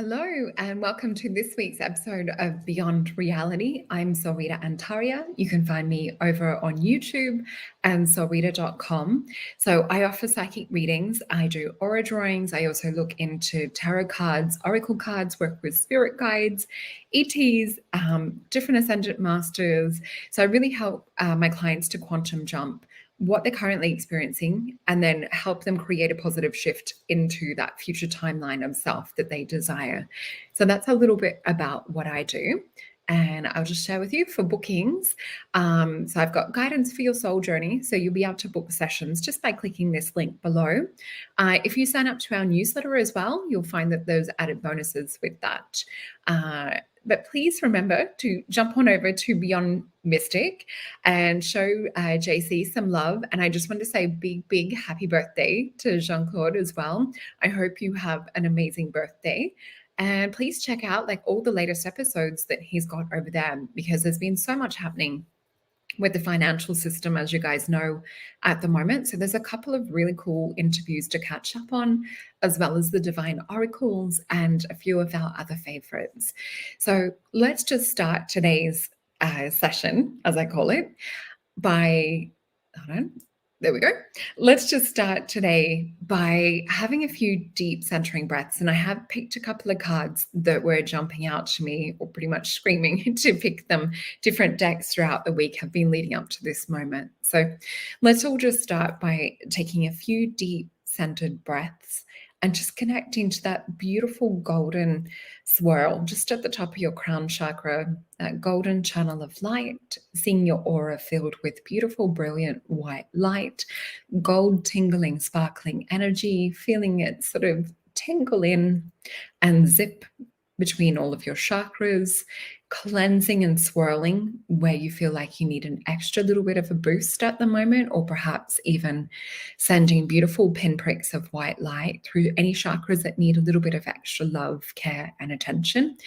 Hello, and welcome to this week's episode of Beyond Reality. I'm Solreta Antaria. You can find me over on YouTube and solreta.com. So I offer psychic readings. I do aura drawings. I also look into tarot cards, oracle cards, work with spirit guides, ETs, different ascendant masters. So I really help my clients to quantum jump what they're currently experiencing and then help them create a positive shift into that future timeline of self that they desire. So that's a little bit about what I do. And I'll just share with you for bookings. So I've got guidance for your soul journey. So you'll be able to book sessions just by clicking this link below. If you sign up to our newsletter as well, you'll find that there's added bonuses with that. But please remember to jump on over to Beyond Mystic and show JC some love. And I just want to say big happy birthday to Jean-Claude as well. I hope you have an amazing birthday. And please check out like all the latest episodes that he's got over there, because there's been so much happening with the financial system, as you guys know, at the moment. So there's a couple of really cool interviews to catch up on, as well as the divine oracles and a few of our other favorites. So let's just start today's session, as I call it, by, hold on, there we go. Let's just start today by having a few deep centering breaths. And I have picked a couple of cards that were jumping out to me, or pretty much screaming to pick them. Different decks throughout the week have been leading up to this moment. So let's all just start by taking a few deep centered breaths and just connecting to that beautiful golden swirl just at the top of your crown chakra, that golden channel of light, seeing your aura filled with beautiful, brilliant white light, gold tingling, sparkling energy, feeling it sort of tingle in and zip between all of your chakras, cleansing and swirling where you feel like you need an extra little bit of a boost at the moment, or perhaps even sending beautiful pinpricks of white light through any chakras that need a little bit of extra love, care, and attention,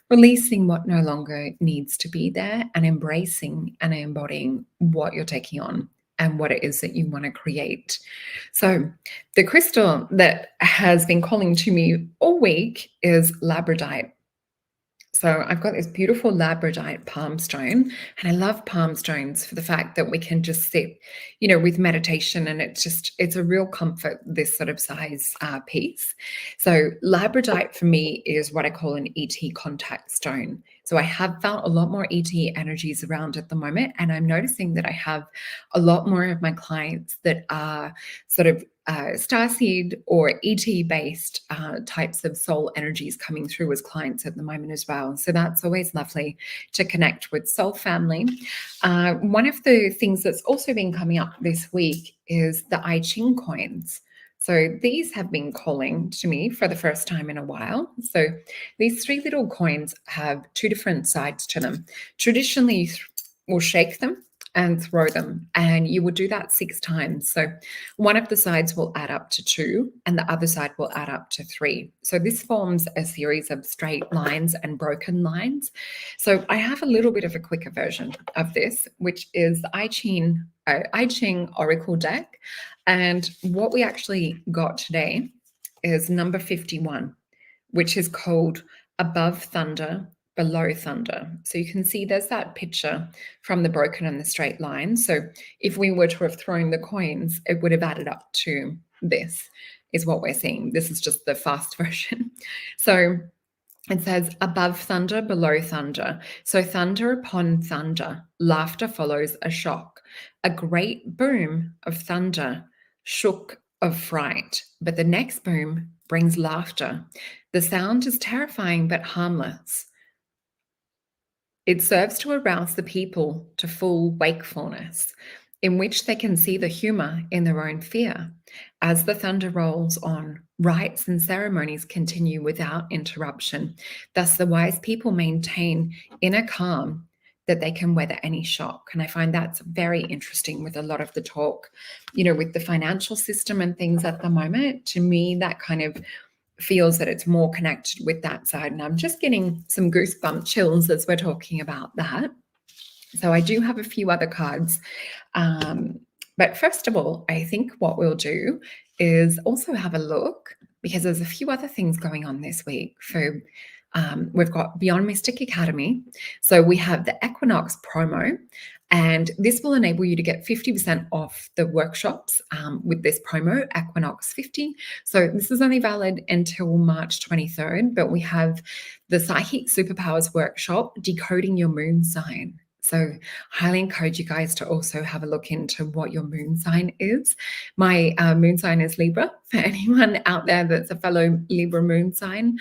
releasing what no longer needs to be there and embracing and embodying what you're taking on and what it is that you want to create. So the crystal that has been calling to me all week is labradorite. So I've got this beautiful labradorite palm stone, and I love palm stones for the fact that we can just sit, with meditation, and it's a real comfort, this sort of size piece. So labradorite for me is what I call an ET contact stone. So I have felt a lot more ET energies around at the moment, and I'm noticing that I have a lot more of my clients that are sort of starseed or ET-based types of soul energies coming through as clients at the moment as well. So that's always lovely to connect with soul family. One of the things that's also been coming up this week is the I Ching coins. So these have been calling to me for the first time in a while. So these three little coins have two different sides to them. Traditionally, we'll shake them and throw them, and you will do that 6 times. So one of the sides will add up to 2 and the other side will add up to 3. So this forms a series of straight lines and broken lines. So I have a little bit of a quicker version of this, which is the I Ching Oracle deck. And what we actually got today is number 51, which is called Above Thunder, Below Thunder. So you can see there's that picture from the broken and the straight line. So if we were to have thrown the coins, it would have added up to this, is what we're seeing. This is just the fast version. So it says above thunder, below thunder. So thunder upon thunder, laughter follows a shock. A great boom of thunder shook of fright, but the next boom brings laughter. The sound is terrifying but harmless. It serves to arouse the people to full wakefulness, in which they can see the humor in their own fear. As the thunder rolls on, rites and ceremonies continue without interruption. Thus, the wise people maintain inner calm that they can weather any shock. And I find that's very interesting with a lot of the talk, with the financial system and things at the moment. To me, that kind of feels that it's more connected with that side. And I'm just getting some goosebump chills as we're talking about that. So I do have a few other cards But first of all, I think what we'll do is also have a look, because there's a few other things going on this week. For we've got Beyond Mystic Academy. So we have the Equinox promo, and this will enable you to get 50% off the workshops with this promo, Equinox 50. So this is only valid until March 23rd, but we have the Psychic Superpowers workshop, Decoding Your Moon Sign. So highly encourage you guys to also have a look into what your moon sign is. My moon sign is Libra, for anyone out there that's a fellow Libra moon sign.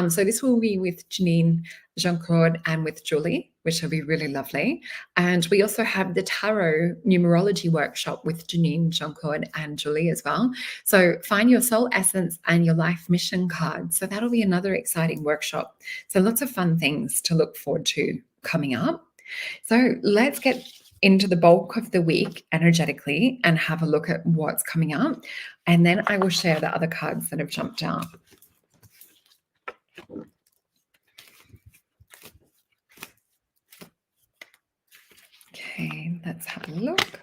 So this will be with Janine, Jean-Claude, and with Julie, which will be really lovely. And we also have the Tarot Numerology Workshop with Janine, Jean-Claude, and Julie as well. So find your soul essence and your life mission card. So that'll be another exciting workshop. So lots of fun things to look forward to coming up. So let's get into the bulk of the week energetically and have a look at what's coming up. And then I will share the other cards that have jumped out. Okay, let's have a look.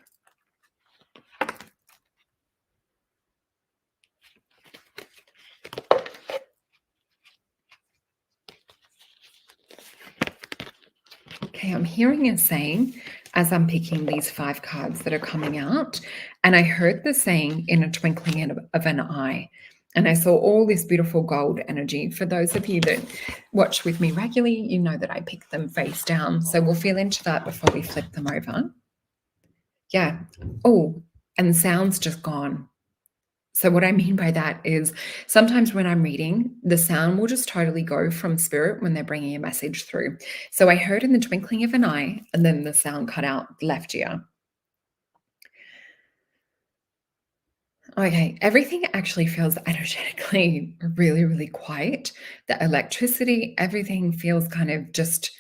Okay, I'm hearing a saying as I'm picking these 5 cards that are coming out, and I heard the saying in a twinkling of an eye, and I saw all this beautiful gold energy. For those of you that watch with me regularly, you know that I pick them face down, so we'll feel into that before we flip them over. Yeah. Oh, and the sound's just gone. So what I mean by that is sometimes when I'm reading, the sound will just totally go from spirit when they're bringing a message through. So I heard in the twinkling of an eye, and then the sound cut out left ear. Okay, everything actually feels energetically really, really quiet. The electricity, everything feels kind of just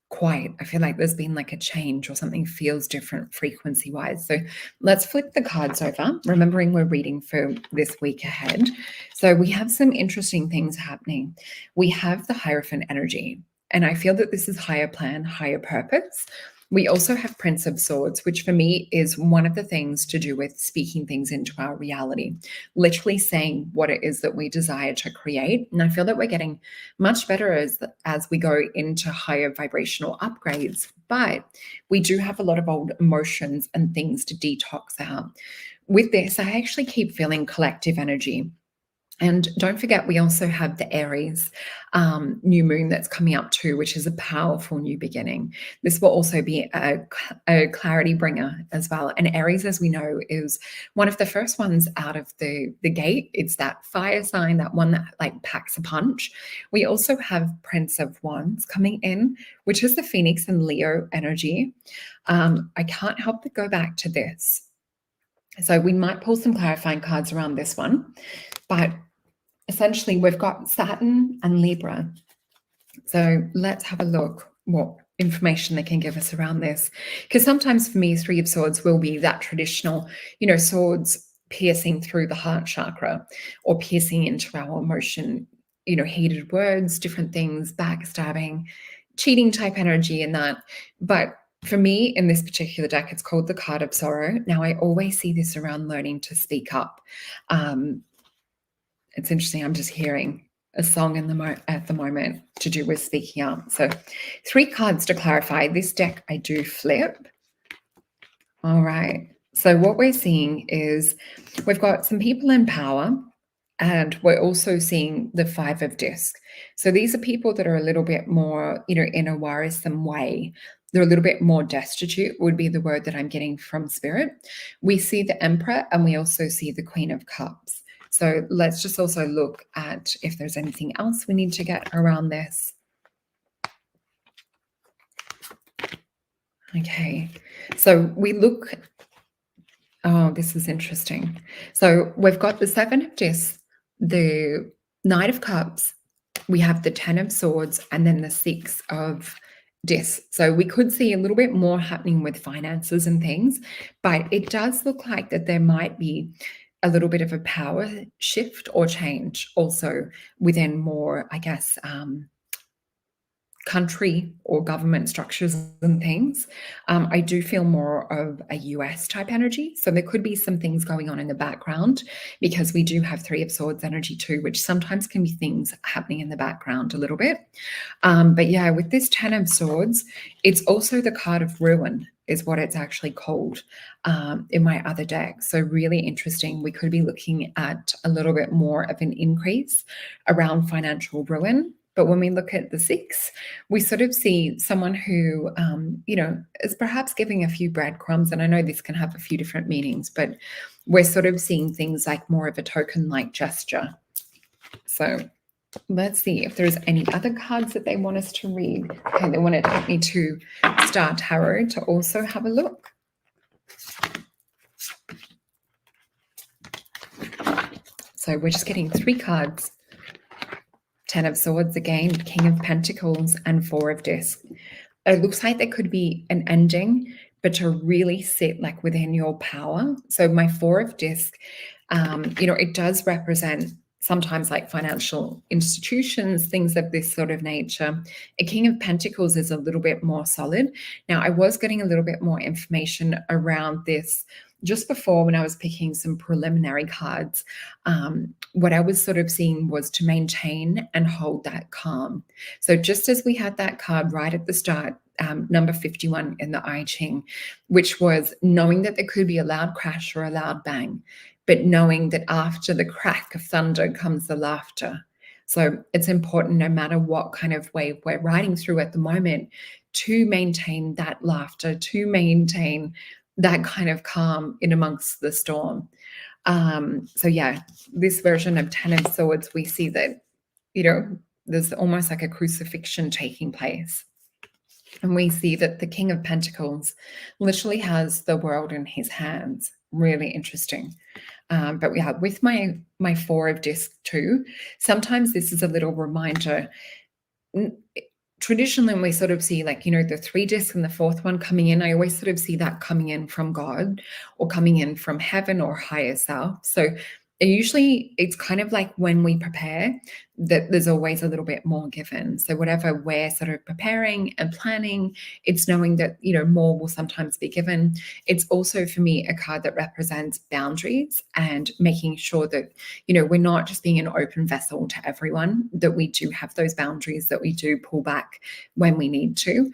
quiet. I feel like there's been like a change or something feels different frequency wise. So let's flip the cards over, remembering we're reading for this week ahead. So we have some interesting things happening. We have the Hierophant energy, and I feel that this is higher plan, higher purpose. We also have Prince of Swords, which for me is one of the things to do with speaking things into our reality, literally saying what it is that we desire to create. And I feel that we're getting much better as we go into higher vibrational upgrades, but we do have a lot of old emotions and things to detox out. With this, I actually keep feeling collective energy. And don't forget, we also have the Aries new moon that's coming up too, which is a powerful new beginning. This will also be a clarity bringer as well. And Aries, as we know, is one of the first ones out of the gate. It's that fire sign, that one that like packs a punch. We also have Prince of Wands coming in, which is the Phoenix and Leo energy. I can't help but go back to this. So we might pull some clarifying cards around this one, but essentially we've got Saturn and Libra. So let's have a look what information they can give us around this. Because sometimes for me, 3 of Swords will be that traditional, swords piercing through the heart chakra or piercing into our emotion, heated words, different things, backstabbing, cheating type energy and that. But for me, in this particular deck, it's called the Card of Sorrow. Now, I always see this around learning to speak up. It's interesting. I'm just hearing a song at the moment to do with speaking up. So 3 cards to clarify. This deck I do flip. All right. So what we're seeing is we've got some people in power, and we're also seeing the 5 of Disc. So these are people that are a little bit more, in a worrisome way. They're a little bit more destitute would be the word that I'm getting from Spirit. We see the Emperor, and we also see the Queen of Cups. So let's just also look at if there's anything else we need to get around this. Okay, so we look, oh, this is interesting. So we've got the 7 of Discs, the Knight of Cups, we have the 10 of Swords, and then the 6 of Discs. So we could see a little bit more happening with finances and things, but it does look like that there might be a little bit of a power shift or change also within more, I guess, country or government structures and things. I do feel more of a US type energy. So there could be some things going on in the background because we do have Three of Swords energy too, which sometimes can be things happening in the background a little bit. But yeah, with this Ten of Swords, it's also the card of ruin is what it's actually called in my other deck. So really interesting. We could be looking at a little bit more of an increase around financial ruin. But when we look at the 6, we sort of see someone who, is perhaps giving a few breadcrumbs. And I know this can have a few different meanings, but we're sort of seeing things like more of a token-like gesture. So let's see if there's any other cards that they want us to read. Okay, they want to take me to Star Tarot to also have a look. So we're just getting 3 cards. 10 of Swords again, King of Pentacles, and 4 of Discs. It looks like there could be an ending, but to really sit like within your power. So my 4 of Discs, it does represent sometimes like financial institutions, things of this sort of nature. A King of Pentacles is a little bit more solid. Now, I was getting a little bit more information around this just before when I was picking some preliminary cards. What I was sort of seeing was to maintain and hold that calm. So just as we had that card right at the start, number 51 in the I Ching, which was knowing that there could be a loud crash or a loud bang, but knowing that after the crack of thunder comes the laughter. So it's important, no matter what kind of wave we're riding through at the moment, to maintain that laughter, to maintain that kind of calm in amongst the storm. So yeah, this version of 10 of Swords, we see that, there's almost like a crucifixion taking place. And we see that the King of Pentacles literally has the world in his hands. Really interesting. But yeah, with my 4 of Discs too, sometimes this is a little reminder. Traditionally, when we sort of see like, the 3 discs and the 4th one coming in, I always sort of see that coming in from God or coming in from heaven or higher self. So usually it's kind of like when we prepare that there's always a little bit more given. So whatever we're sort of preparing and planning, it's knowing that, more will sometimes be given. It's also for me a card that represents boundaries and making sure that, we're not just being an open vessel to everyone, that we do have those boundaries, that we do pull back when we need to.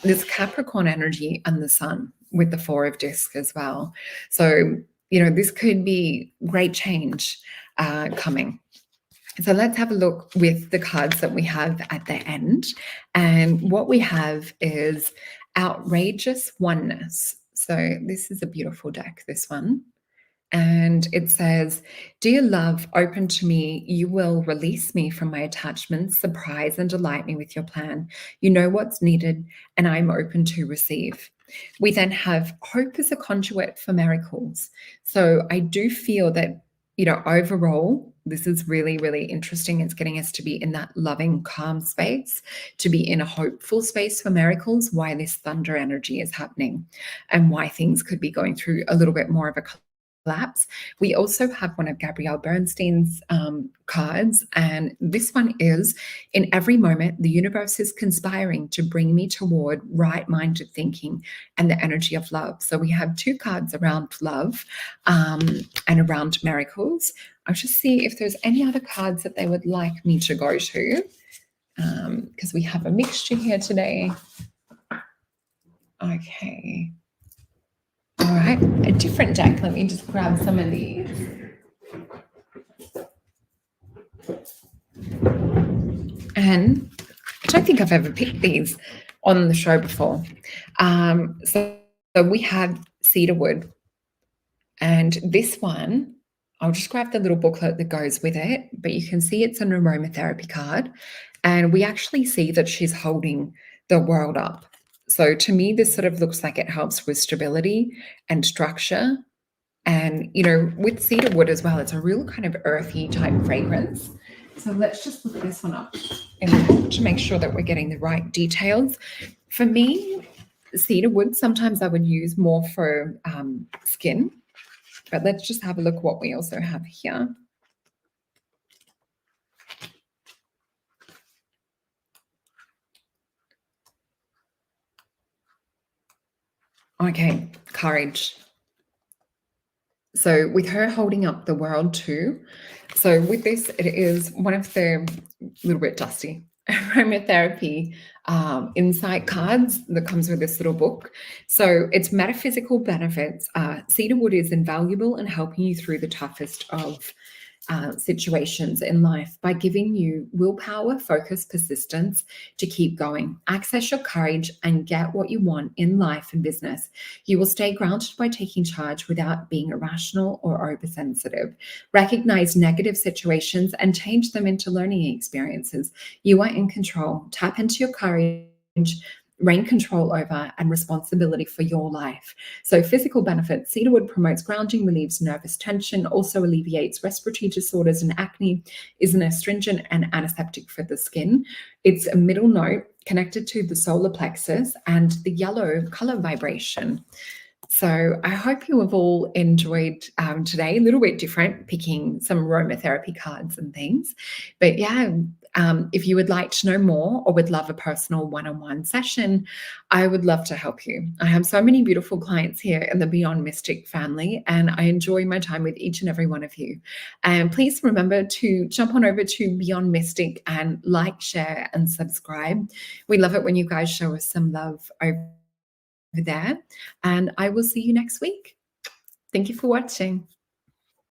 There's Capricorn energy and the Sun with the 4 of Discs as well. So this could be great change coming. So let's have a look with the cards that we have at the end. And what we have is Outrageous Oneness. So this is a beautiful deck, this one. And it says, "Dear love, open to me. You will release me from my attachments, surprise and delight me with your plan. You know what's needed, and I'm open to receive." We then have hope as a conduit for miracles. So I do feel that, overall, this is really, really interesting. It's getting us to be in that loving, calm space, to be in a hopeful space for miracles, why this thunder energy is happening and why things could be going through a little bit more of a collapse. We also have one of Gabrielle Bernstein's cards, and this one is, "In every moment, the universe is conspiring to bring me toward right-minded thinking and the energy of love." So we have 2 cards around love and around miracles. I'll just see if there's any other cards that they would like me to go to, because we have a mixture here today. Okay. All right, a different deck. Let me just grab some of these. And I don't think I've ever picked these on the show before. So we have cedarwood. And this one, I'll just grab the little booklet that goes with it, but you can see it's an aromatherapy card. And we actually see that she's holding the world up. So to me, this sort of looks like it helps with stability and structure. And, with cedarwood as well, it's a real kind of earthy type fragrance. So let's just look this one up in the book to make sure that we're getting the right details. For me, cedarwood, sometimes I would use more for skin, but let's just have a look what we also have here. Okay, courage. So with her holding up the world too. So with this, it is one of the little bit dusty aromatherapy insight cards that comes with this little book. So its metaphysical benefits. Cedarwood is invaluable in helping you through the toughest of situations in life by giving you willpower, focus, persistence to keep going. Access your courage and get what you want in life and business. You will stay grounded by taking charge without being irrational or oversensitive. Recognize negative situations and change them into learning experiences. You are in control. Tap into your courage, reign control over and responsibility for your life. So physical benefits: cedarwood promotes grounding, relieves nervous tension, also alleviates respiratory disorders and acne, is an astringent and antiseptic for the skin. It's a middle note connected to the solar plexus and the yellow color vibration. So I hope you have all enjoyed today. A little bit different, picking some aromatherapy cards and things. But yeah, if you would like to know more or would love a personal one-on-one session, I would love to help you. I have so many beautiful clients here in the Beyond Mystic family, and I enjoy my time with each and every one of you. And please remember to jump on over to Beyond Mystic and like, share, and subscribe. We love it when you guys show us some love over there. And I will see you next week. Thank you for watching.